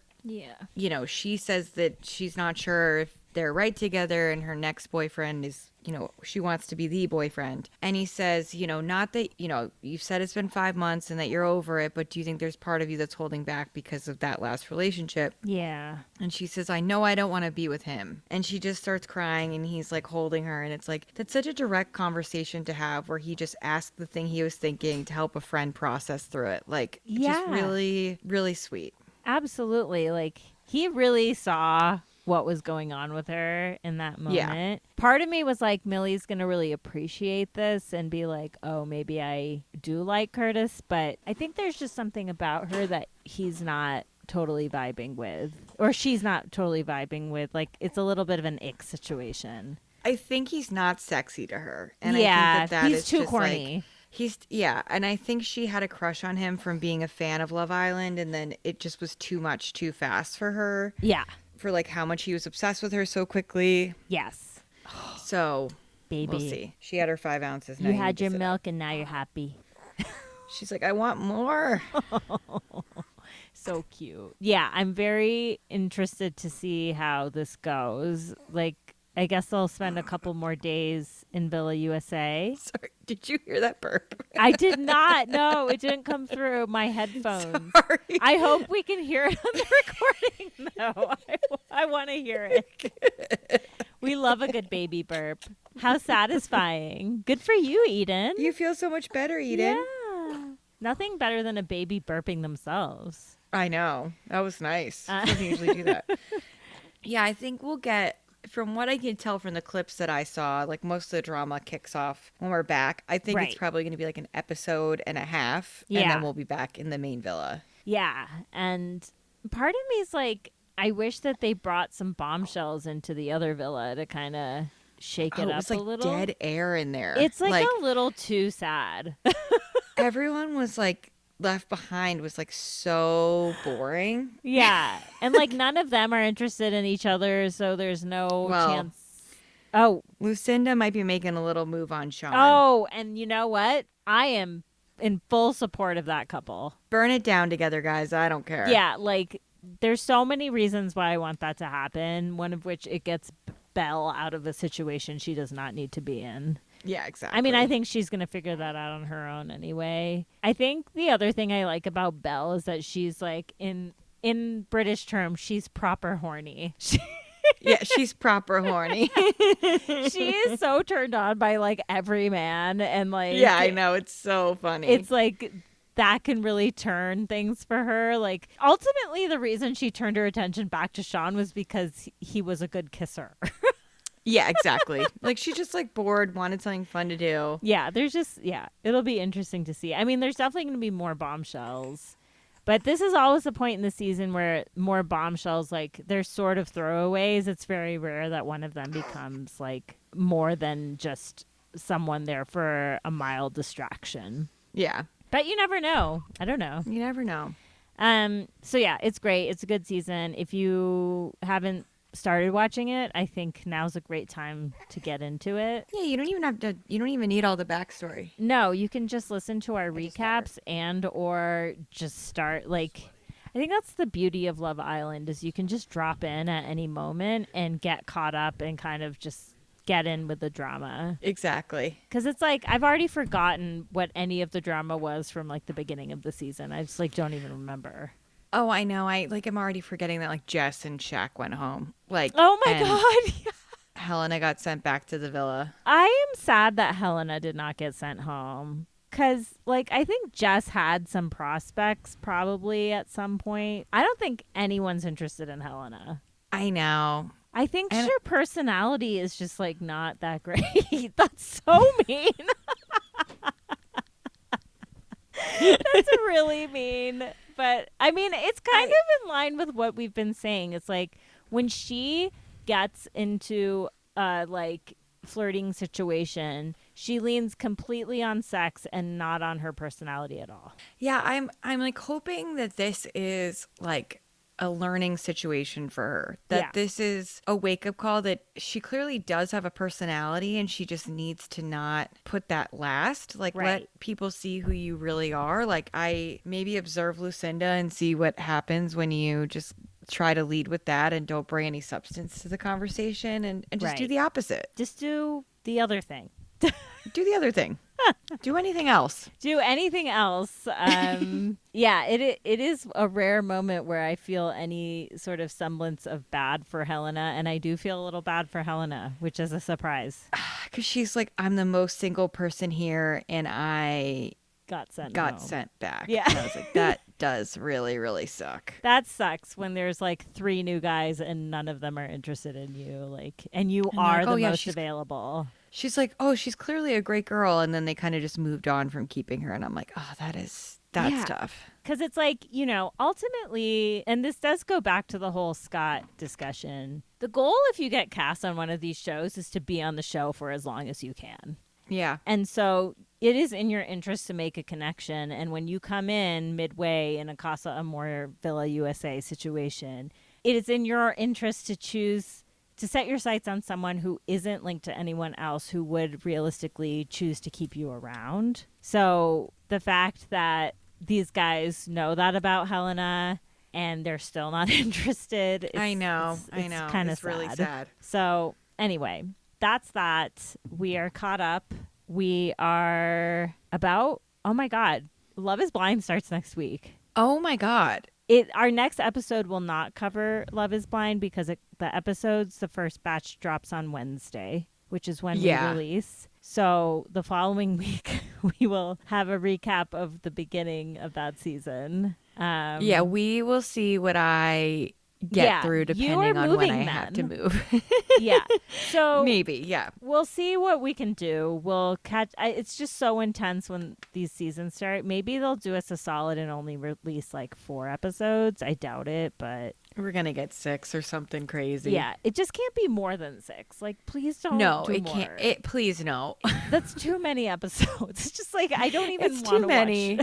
you know, she says that she's not sure if they're right together and her next boyfriend is, you know, she wants to be the boyfriend. And he says, you know, not that, you know, you've said it's been 5 months and that you're over it, but do you think there's part of you that's holding back because of that last relationship? Yeah. And she says, I know I don't want to be with him. And she just starts crying and he's like holding her. And it's like, that's such a direct conversation to have where he just asked the thing he was thinking to help a friend process through it. Like, just really, really sweet. Absolutely. Like, he really saw what was going on with her in that moment. Part of me was like, Millie's going to really appreciate this and be like, oh, maybe I do like Curtis. But I think there's just something about her that he's not totally vibing with, or she's not totally vibing with. Like, it's a little bit of an ick situation. I think he's not sexy to her. And yeah, I think that he's is too just corny. Like, and I think she had a crush on him from being a fan of Love Island, and then it just was too much too fast for her. Yeah. For like how much he was obsessed with her so quickly. Yes. So, baby, we'll see. She had her 5 ounces. Now you had your milk and now you're happy. She's like, I want more. So cute. Yeah, I'm very interested to see how this goes. Like, I guess I'll spend a couple more days in Villa USA. Sorry, did you hear that burp? I did not. No, it didn't come through my headphones. Sorry. I hope we can hear it on the recording, though. I want to hear it. We love a good baby burp. How satisfying. Good for you, Eden. You feel so much better, Eden. Yeah. Nothing better than a baby burping themselves. I know. That was nice. She doesn't usually do that. Yeah, I think we'll get, from what I can tell from the clips that I saw, like most of the drama kicks off when we're back. I think it's probably going to be like an episode and a half. And then we'll be back in the main villa. Yeah. And part of me is like, I wish that they brought some bombshells into the other villa to kind of shake it up was like a little. Dead air in there. It's like a little too sad. Everyone was like, left behind was like so boring. Yeah. And like none of them are interested in each other, so there's no chance. Oh, Lucinda might be making a little move on Sean. Oh, and you know what? I am in full support of that couple. Burn it down together, guys. I don't care. Yeah, like there's so many reasons why I want that to happen, one of which it gets Belle out of a situation she does not need to be in. Yeah, exactly. I mean, I think she's going to figure that out on her own anyway. I think the other thing I like about Belle is that she's like, in British terms, she's proper horny. Yeah, she's proper horny. She is so turned on by like every man, and like, yeah, I know, it's so funny. It's like that can really turn things for her. Like ultimately the reason she turned her attention back to Sean was because he was a good kisser. Yeah, exactly. Like she just like bored, wanted something fun to do. Yeah, it'll be interesting to see. I mean, there's definitely going to be more bombshells, But this is always the point in the season where more bombshells, like they're sort of throwaways. It's very rare that one of them becomes like more than just someone there for a mild distraction. Yeah. But you never know. I don't know. You never know. So yeah, it's great. It's a good season. If you haven't started watching it, I think now's a great time to get into it. Yeah, you don't even need all the backstory. No, you can just listen to our recaps and or just start like I think that's the beauty of Love Island is you can just drop in at any moment and get caught up and kind of just get in with the drama. Exactly. Because it's like I've already forgotten what any of the drama was from like the beginning of the season. I just like don't even remember. Oh, I know. I'm already forgetting that like Jess and Shaq went home. Like, oh my God. Helena got sent back to the villa. I am sad that Helena did not get sent home. Because, like, I think Jess had some prospects probably at some point. I don't think anyone's interested in Helena. I know. I think her personality is just, like, not that great. That's so mean. That's really mean. But, I mean, it's kind of in line with what we've been saying. It's like when she gets into, like, flirting situation, she leans completely on sex and not on her personality at all. Yeah, I'm like hoping that this is like a learning situation for her. That this is a wake-up call that she clearly does have a personality and she just needs to not put that last. Like let people see who you really are. Like I maybe observe Lucinda and see what happens when you just try to lead with that and don't bring any substance to the conversation and just do the opposite. Just do the other thing. Do the other thing. Do anything else. Do anything else. Yeah, it is a rare moment where I feel any sort of semblance of bad for Helena, and I do feel a little bad for Helena, which is a surprise. Because she's like, I'm the most single person here, and I got sent back. Yeah. And I was like, that does really, really suck. That sucks when there's like 3 new guys and none of them are interested in you, like, and you are the most available. She's like, oh, she's clearly a great girl. And then they kind of just moved on from keeping her. And I'm like, oh, that's tough. Because it's like, you know, ultimately, and this does go back to the whole Scott discussion. The goal, if you get cast on one of these shows, is to be on the show for as long as you can. Yeah. And so it is in your interest to make a connection. And when you come in midway in a Casa Amor Villa USA situation, it is in your interest to choose to set your sights on someone who isn't linked to anyone else who would realistically choose to keep you around. So the fact that these guys know that about Helena and they're still not interested. I know. Kind of really sad. So anyway, that's that. We are caught up. We are about, oh my God, Love is Blind starts next week. Oh my God. Our next episode will not cover Love is Blind because the first batch drops on Wednesday, which is when we release. So the following week, we will have a recap of the beginning of that season. We will see what I get through depending on when I have to move. Yeah. So maybe, we'll see what we can do. We'll catch. It's just so intense when these seasons start. Maybe they'll do us a solid and only release like 4 episodes. I doubt it, but we're gonna get 6 or something crazy. Yeah, it just can't be more than 6. Like, please don't. No, do it more. can't. Please no. That's too many episodes. It's just like I don't even want to too many.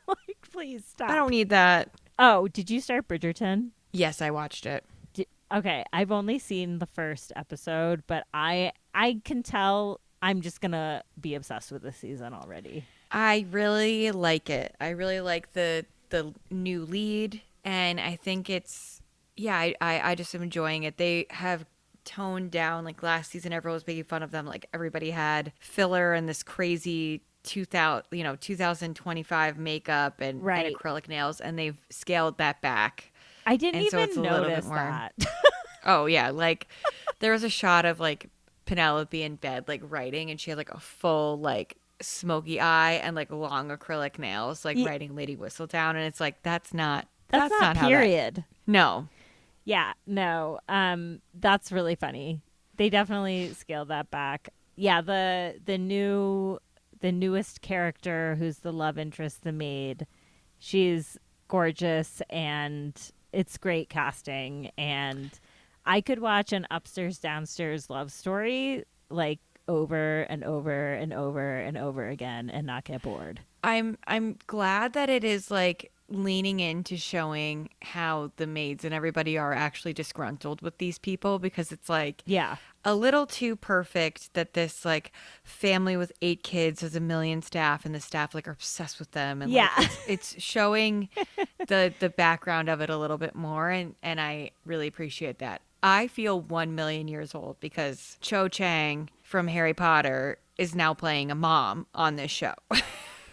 Like, please stop. I don't need that. Oh, did you start Bridgerton? Yes, I watched it. Okay, I've only seen the first episode, but I can tell I'm just gonna be obsessed with this season already. I really like it. I really like the new lead, and I think it's I just am enjoying it. They have toned down, like last season everyone was making fun of them, like everybody had filler and this crazy 2025 makeup and acrylic nails, and they've scaled that back. I didn't even notice that. Oh, yeah. Like, there was a shot of, like, Penelope in bed, like, writing, and she had, like, a full, like, smoky eye and, like, long acrylic nails, like, writing Lady Whistledown. And it's like, that's not period. No. Yeah, no. That's really funny. They definitely scaled that back. Yeah, the newest character who's the love interest, the maid, she's gorgeous and it's great casting. And I could watch an upstairs downstairs love story like over and over and over and over again and not get bored. I'm glad that it is like leaning into showing how the maids and everybody are actually disgruntled with these people, because it's like Yeah. a little too perfect that this like family with 8 kids has a million staff and the staff like are obsessed with them, and Yeah. like, it's showing the background of it a little bit more, and I really appreciate that. I feel 1,000,000 years old because Cho Chang from Harry Potter is now playing a mom on this show.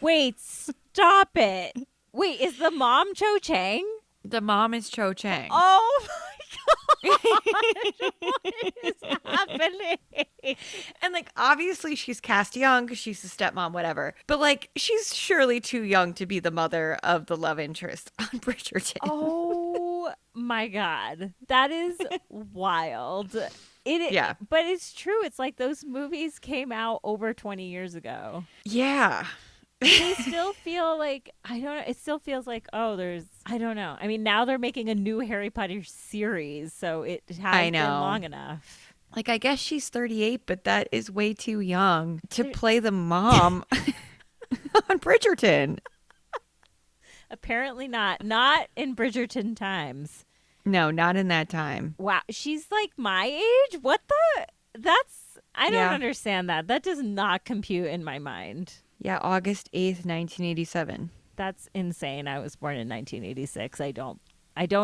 Wait, stop it. Wait, is the mom Cho Chang? The mom is Cho Chang. Oh my god. What is happening? And like obviously she's cast young because she's the stepmom, whatever. But like she's surely too young to be the mother of the love interest on Bridgerton. Oh my god. That is wild. Yeah. But it's true. It's like those movies came out over 20 years ago. Yeah. They still feel like, I don't know, it still feels like, oh, I don't know. I mean, now they're making a new Harry Potter series, so it has been long enough. Like, I guess she's 38, but that is way too young to play the mom on Bridgerton. Apparently not. Not in Bridgerton times. No, not in that time. Wow. She's like my age? What the? I don't understand that. That does not compute in my mind. Yeah, August 8th, 1987. That's insane. I was born in 1986. I don't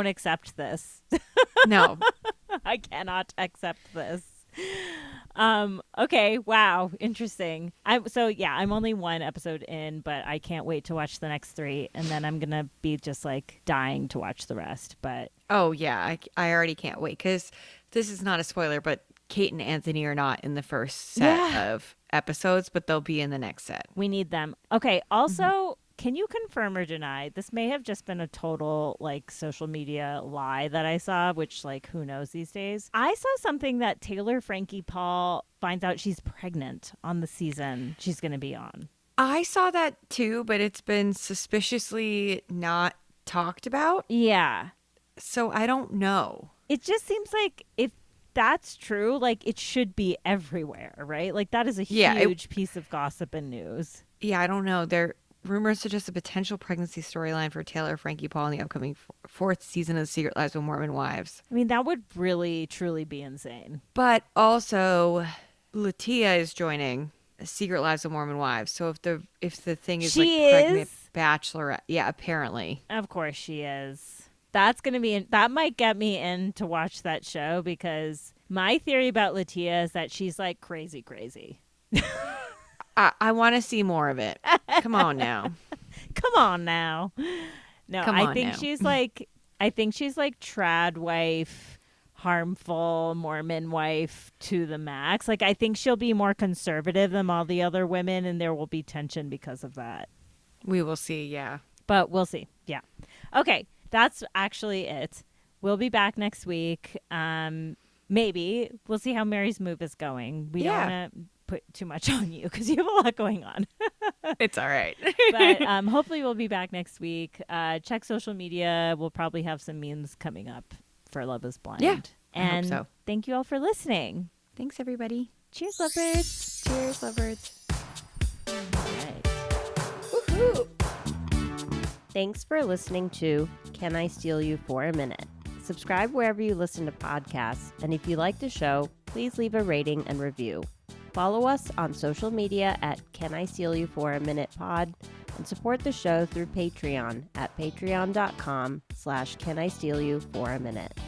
accept this. No. I cannot accept this. Okay, wow, interesting. I'm only 1 episode in, but I can't wait to watch the next 3, and then I'm gonna be just like dying to watch the rest. But oh yeah, I already can't wait, because this is not a spoiler, but Kate and Anthony are not in the first set of episodes, but they'll be in the next set. We need them. Okay, also, can you confirm or deny, this may have just been a total like social media lie that I saw, which like who knows these days. I saw something that Taylor Frankie Paul finds out she's pregnant on the season she's going to be on. I saw that too, but it's been suspiciously not talked about. Yeah. So I don't know. It just seems like if that's true, like it should be everywhere, right? Like that is a huge piece of gossip and news. Yeah, I don't know. There rumors suggest a potential pregnancy storyline for Taylor Frankie Paul in the upcoming 4th season of Secret Lives of Mormon Wives. I mean, that would really, truly be insane. But also, Latia is joining Secret Lives of Mormon Wives. So if the thing is pregnant Bachelorette, yeah, apparently. Of course she is. That might get me in to watch that show, because my theory about Latia is that she's like crazy. I want to see more of it. Come on now. Come on now. No, I think she's like trad wife, harmful Mormon wife to the max. Like I think she'll be more conservative than all the other women, and there will be tension because of that. We will see, yeah. But we'll see. Yeah. Okay. That's actually it. We'll be back next week. Maybe. We'll see how Mary's move is going. We don't want to put too much on you because you have a lot going on. It's all right. But hopefully we'll be back next week. Check social media. We'll probably have some memes coming up for Love is Blind. Yeah, and I hope so. Thank you all for listening. Thanks, everybody. Cheers, lovebirds. Cheers, lovebirds. All right. Woohoo! Thanks for listening to Can I Steal You for a Minute? Subscribe wherever you listen to podcasts, and if you like the show, please leave a rating and review. Follow us on social media at Can I Steal You for a Minute Pod, and support the show through Patreon at patreon.com/Can I Steal You for a Minute.